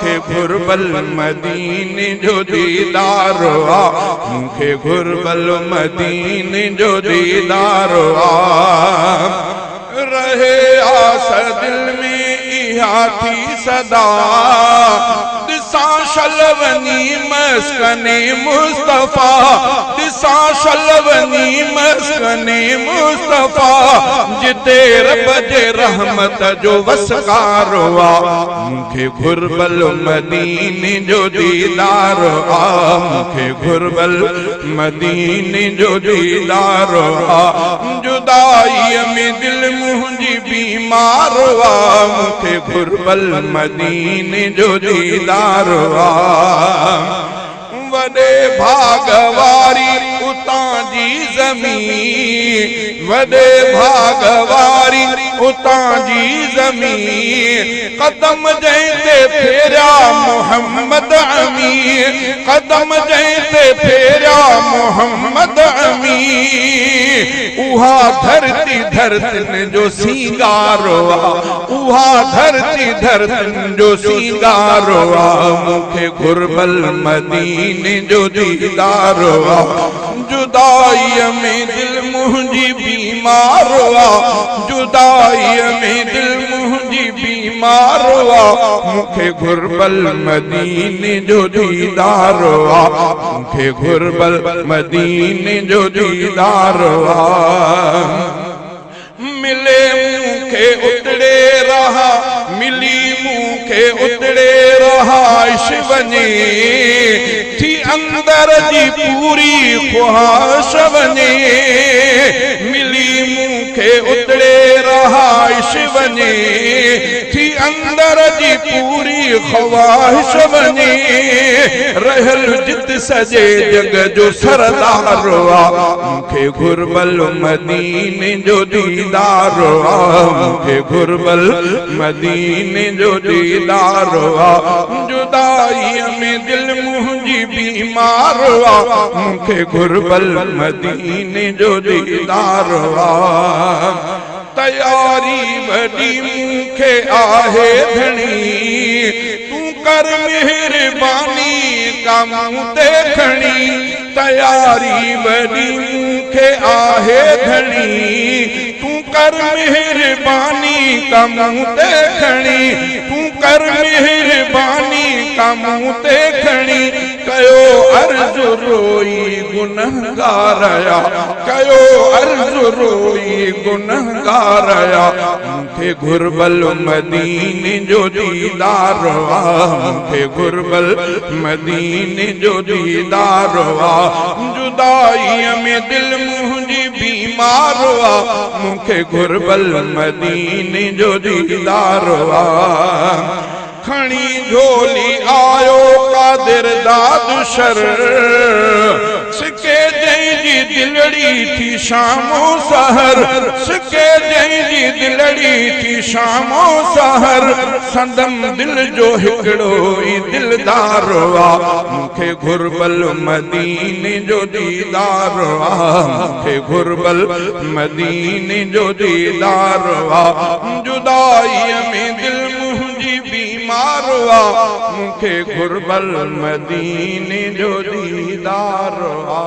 मूंखे घुरबल मदीने जो दीदार आ, मूंखे घुरबल मदीने जो दीदार आ। रहे आस दिल में इहा थी सदा, दिसा शलवनी मस्कने मुस्तफा, दिसा शलवनी मस्कने मुस्तफा, जिते रब जे रहमत जो वसकार आ, मूंखे घुरबल मदीने जो दीदार आ, मूंखे घुरबल मदीने जो दीदार आ। जुदाई में दिल मुंहिंजी बीमार आ, मूंखे घुरबल मदीने जो दीदार आ। वॾे भाग वारी उतां जी ज़मीन, वॾे भाग वारी उतां जी ज़मीन, कदम जंहिं ते फेरिया मोहम्मद अमीन, कदम जंहिं ते फेरिया मोहम्मद अमीन, उहा धरती धरतन जो सींगार आ, उहा धरती धरतन जो सींगार आ, मूंखे घुरबल मदीने जो दीदार आ। जुदाई में दिल मुंहिंजी बीमार आ, जुदाई में दिल मुंहिंजी बीमार आ, मूंखे घुरबल मदीने जो दीदार आ, मूंखे घुरबल मदीने जो दीदार आ। मिले मूंखे उतड़े रहा, मिली मूंखे उतड़े रहा वञे, थी अंदर जी पूरी ख्वाहिश वञे, मिली मूंखे उतड़े रहाइश वञे, थी अंदर जी पूरी ख्वाहिश वञे, रहल जित सजे जग जो सरदार आ, मूंखे घुरबल मदीने जो दीदार आ, मूंखे घुरबल मदीने जो दीदार आ। जुदाई में दिल मुंहिंजी बीमार आ, मूंखे घुरबल मदीने जो दीदार आ। तयारी वॾी मूंखे आहे धणी, तूं कर मेहरबानी कमु ते खणी, तयारी वॾी मूंखे आहे धणी, तूं कर मेहरबानी कमु ते खणी, तूं कर मेहरबानी कमु ते खणी, कयो अर्ज़ु रोई गुनहगार आया, कयो अर्ज़ु रोई गुनहगार आया, मूंखे घुरबल मदीने जो दीदार आ, मूंखे घुरबल मदीने जो दीदार आ। जुदाई में दिल मुंहिंजी बीमार आ, मूंखे घुरबल मदीने जो दीदार आ। खणी झोली आयो कादिर दादशर, सिके जंहिंजी दिलड़ी थी शामो सहर, सिके जंहिंजी दिलड़ी थी शामो सहर, संदम दिल जो हिकिड़ो ई दिलदार आ, मूंखे घुरबल मदीने जो दीदार आ, मूंखे घुरबल मदीने जो दीदार आ। जुदाई में दिल मुंहिंजी बीमार आ, मूंखे घुरबल मदीने जो दीदार आ।